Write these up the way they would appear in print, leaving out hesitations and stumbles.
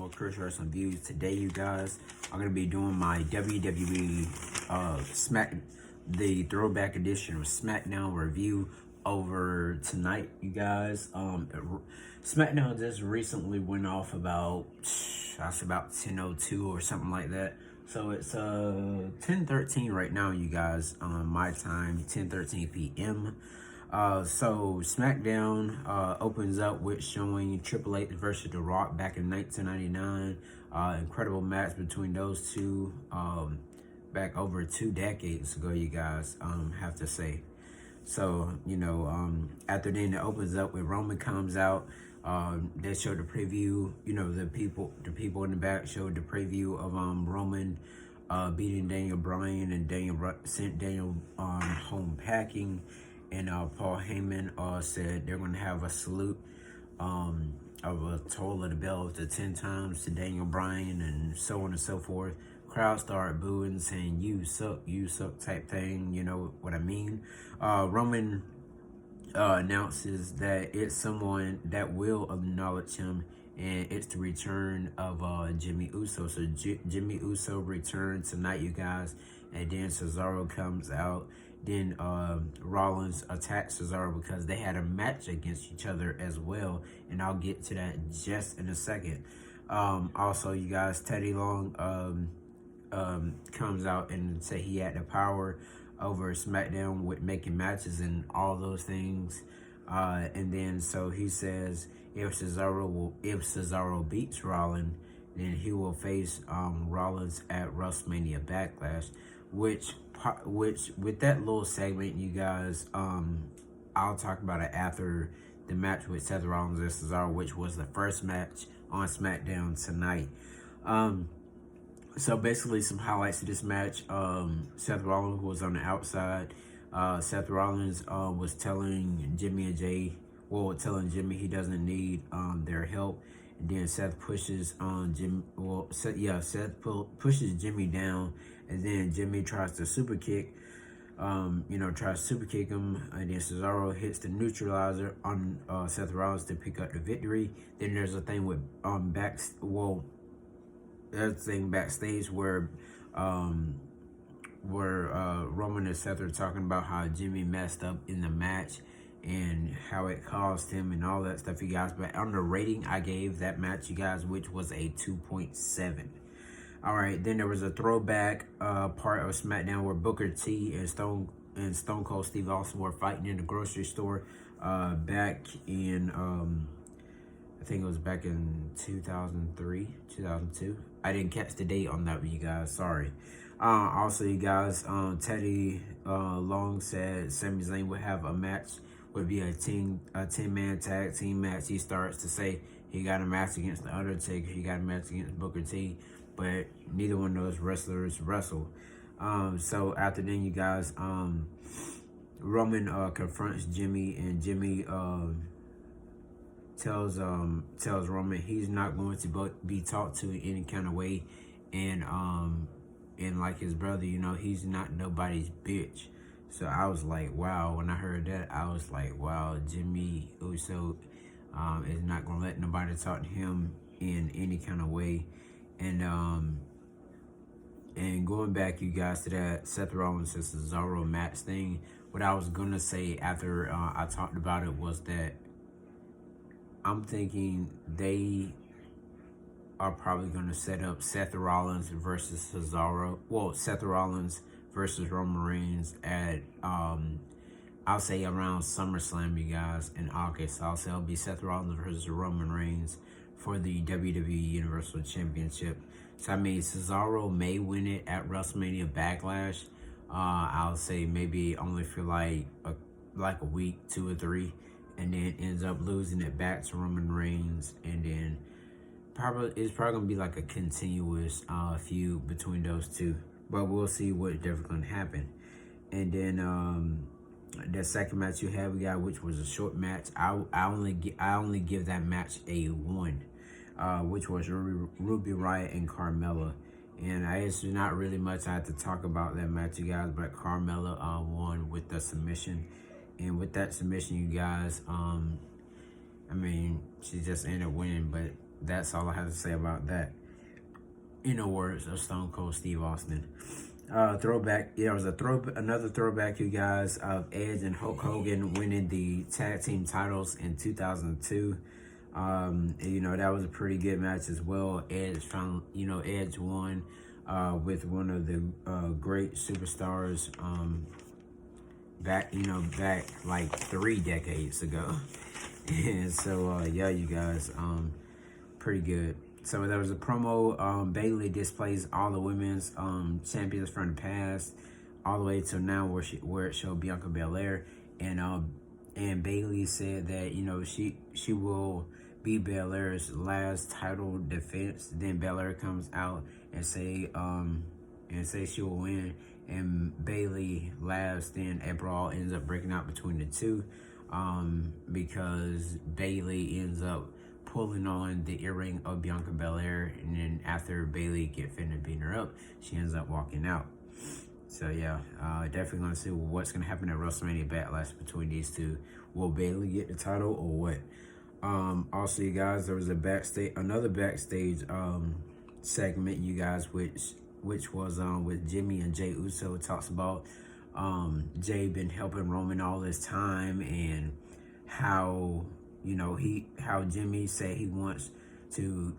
more Khris Wrestling Views. Today, you guys, I'm going to be doing my WWE the Throwback edition of Smackdown review over tonight, you guys. Smackdown just recently went off about 10:02 or something like that. So it's 10:13 right now, you guys, my time, 10:13 p.m. So SmackDown opens up with showing Triple H versus The Rock back in 1999. Incredible match between those two back over 2 decades ago, you guys, have to say. So, after then it opens up with Roman comes out. They showed the preview, the people in the back showed the preview of Roman beating Daniel Bryan, and sent Daniel home packing. And Paul Heyman said they're going to have a salute of a toll of the bell to 10 times to Daniel Bryan, and so on and so forth. Crowd started booing, saying you suck type thing, you know what I mean. Roman announces that it's someone that will acknowledge him, and it's the return of Jimmy Uso. So Jimmy Uso returned tonight, you guys, and then Cesaro comes out. Then Rollins attacks Cesaro because they had a match against each other as well, and I'll get to that just in a second. Also, you guys, Teddy Long comes out and say he had the power over SmackDown with making matches and all those things. And then so he says if Cesaro beats Rollins, then he will face Rollins at WrestleMania Backlash, which with that little segment, you guys, I'll talk about it after the match with Seth Rollins and Cesaro, which was the first match on SmackDown tonight. So basically some highlights of this match. Seth Rollins was on the outside. Seth Rollins was telling Jimmy telling Jimmy he doesn't need their help. And then Seth pushes Seth pushes Jimmy down, and then Jimmy tries to super kick, him, and then Cesaro hits the neutralizer on Seth Rollins to pick up the victory. Then there's a thing with backstage where Roman and Seth are talking about how Jimmy messed up in the match and how it caused him and all that stuff, you guys. But on the rating I gave that match, you guys, which was a 2.7. All right, then there was a throwback part of SmackDown where Booker T and Stone Cold Steve Austin were fighting in the grocery store back in I think it was back in 2003, 2002. I didn't catch the date on that one, you guys. Sorry. Also, you guys, Teddy Long said Sami Zayn would have a match, would be a 10-man tag team match. He starts to say he got a match against The Undertaker, he got a match against Booker T, but neither one of those wrestlers wrestle. So after then, you guys, Roman confronts Jimmy, and Jimmy tells Roman he's not going to be talked to in any kind of way, and like his brother, he's not nobody's bitch. So I was like, wow. When I heard that, I was like, wow, Jimmy Uso is not gonna let nobody talk to him in any kind of way. And going back, you guys, to that Seth Rollins and Cesaro match thing, what I was gonna say after I talked about it was that I'm thinking they are probably going to set up Seth Rollins versus Cesaro. Well, Seth Rollins versus Roman Reigns at, I'll say around SummerSlam, you guys, in August. I'll say it'll be Seth Rollins versus Roman Reigns for the WWE Universal Championship. So, I mean, Cesaro may win it at WrestleMania Backlash. I'll say maybe only for like a week, 2 or 3. And then ends up losing it back to Roman Reigns, and then it's probably gonna be like a continuous feud between those two. But we'll see what's definitely gonna happen. And then the second match we got, which was a short match. I only give that match a 1, which was Ruby Riott and Carmella. And it's not really much I have to talk about that match, you guys. But Carmella won with the submission. And with that submission, you guys, I mean, she just ended up winning, but That's all I have to say about that. In the words of Stone Cold Steve Austin. Throwback. Yeah, it was another throwback, you guys, of Edge and Hulk Hogan winning the tag team titles in 2002. That was a pretty good match as well. Edge won with one of the great superstars back like 3 decades ago. And so yeah, you guys, pretty good. So there was a promo. Bayley displays all the women's champions from the past, all the way to now, where it showed Bianca Belair, and Bayley said that she will be Belair's last title defense. Then Belair comes out and say she will win, and Bayley laughs. Then a brawl ends up breaking out between the two, because Bayley ends up pulling on the earring of Bianca Belair, and then after Bayley get finished beating her up, she ends up walking out. So yeah, definitely gonna see what's gonna happen at WrestleMania Backlash between these two. Will Bayley get the title or what? Also, you guys, there was another backstage segment, you guys, which was with Jimmy and Jey Uso. It talks about Jey been helping Roman all this time, and how how Jimmy said he wants to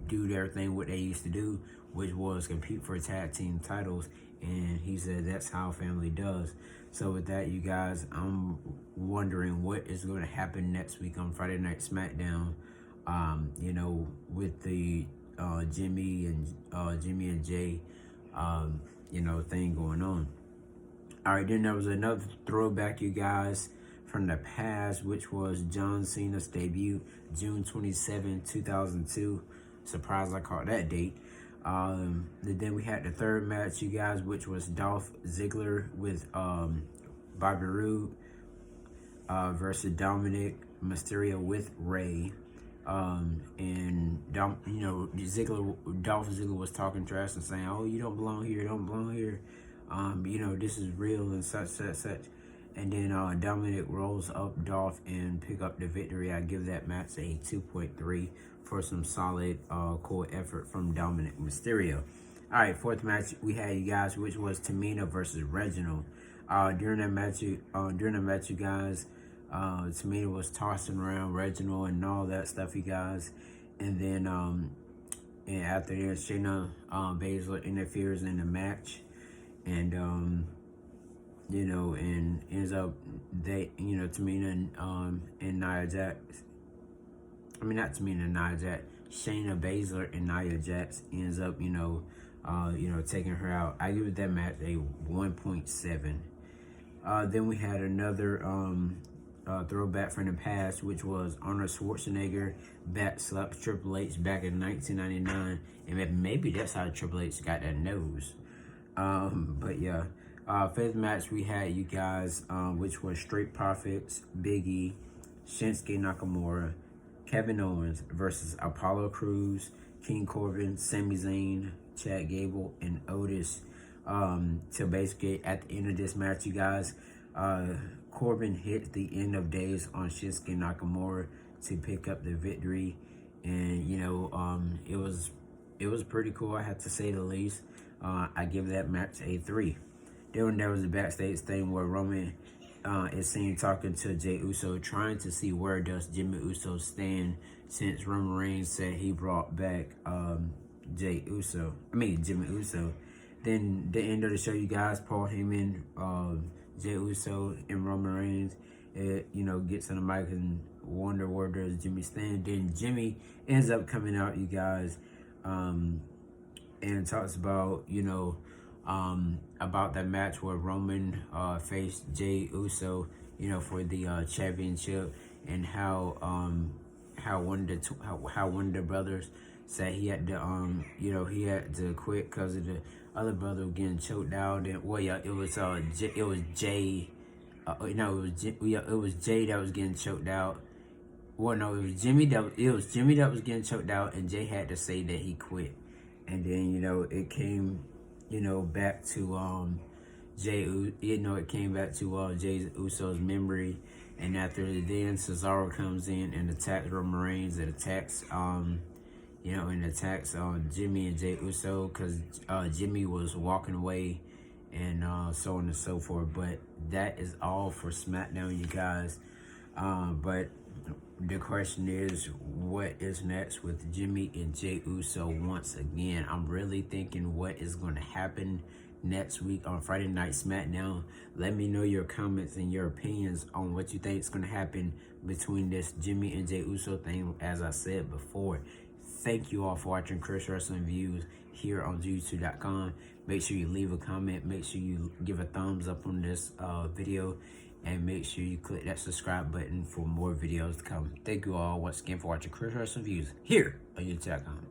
do their thing what they used to do, which was compete for tag team titles, and he said that's how family does. So with that, you guys, I'm wondering what is going to happen next week on Friday Night Smackdown. With the Jimmy and Jey thing going on. All right, then there was another throwback, you guys, from the past, which was John Cena's debut, June 27, 2002. Surprised I caught that date. Then we had the third match, you guys, which was Dolph Ziggler with Bobby Roode versus Dominic Mysterio with Ray. Dolph Ziggler was talking trash and saying, "Oh, you don't belong here, don't belong here. This is real," and such. And then Dominic rolls up Dolph and pick up the victory. I give that match a 2.3 for some solid core effort from Dominic Mysterio. All right, fourth match we had, you guys, which was Tamina versus Reginald. During that match, you guys, Tamina was tossing around Reginald and all that stuff, you guys. And then and after that, Shayna Baszler interferes in the match, and and ends up Tamina and Nia Jax. I mean, not Tamina and Nia Jax. Shayna Baszler and Nia Jax ends up taking her out. I give that match a 1.7. Then we had another throwback from the past, which was Arnold Schwarzenegger back slapped Triple H back in 1999, and maybe that's how Triple H got that nose. But yeah. Fifth match we had, you guys, which was Street Profits, Big E, Shinsuke Nakamura, Kevin Owens versus Apollo Crews, King Corbin, Sami Zayn, Chad Gable, and Otis. To basically, at the end of this match, you guys, Corbin hit the end of days on Shinsuke Nakamura to pick up the victory, and it was pretty cool, I have to say the least. I give that match a 3. Then there was a backstage thing where Roman is seen talking to Jey Uso, trying to see where does Jimmy Uso stand, since Roman Reigns said he brought back Jimmy Uso. Then the end of the show, you guys, Paul Heyman, Jey Uso, and Roman Reigns, gets on the mic and wonder where does Jimmy stand. Then Jimmy ends up coming out, you guys, and talks about about that match where Roman faced Jey Uso, for the championship, and how one of the brothers said he had to he had to quit because of the other brother getting choked out. And it was Jey. It was Jey that was getting choked out. Well, no, it was Jimmy that was getting choked out, and Jey had to say that he quit. And then it came back to Jey Uso's memory, And after then, Cesaro comes in and attacks Roman Reigns. It attacks, and attacks Jimmy and Jey Uso, because Jimmy was walking away, and so on and so forth. But that is all for SmackDown, you guys. But the question is, what is next with Jimmy and Jey Uso once again? I'm really thinking what is going to happen next week on Friday Night SmackDown. Let me know your comments and your opinions on what you think is going to happen between this Jimmy and Jey Uso thing, as I said before. Thank you all for watching Khris Wrestling Views here on YouTube.com. Make sure you leave a comment. Make sure you give a thumbs up on this video. And make sure you click that subscribe button for more videos to come. Thank you all once again for watching Khris Wrestling Views here on YouTube.com.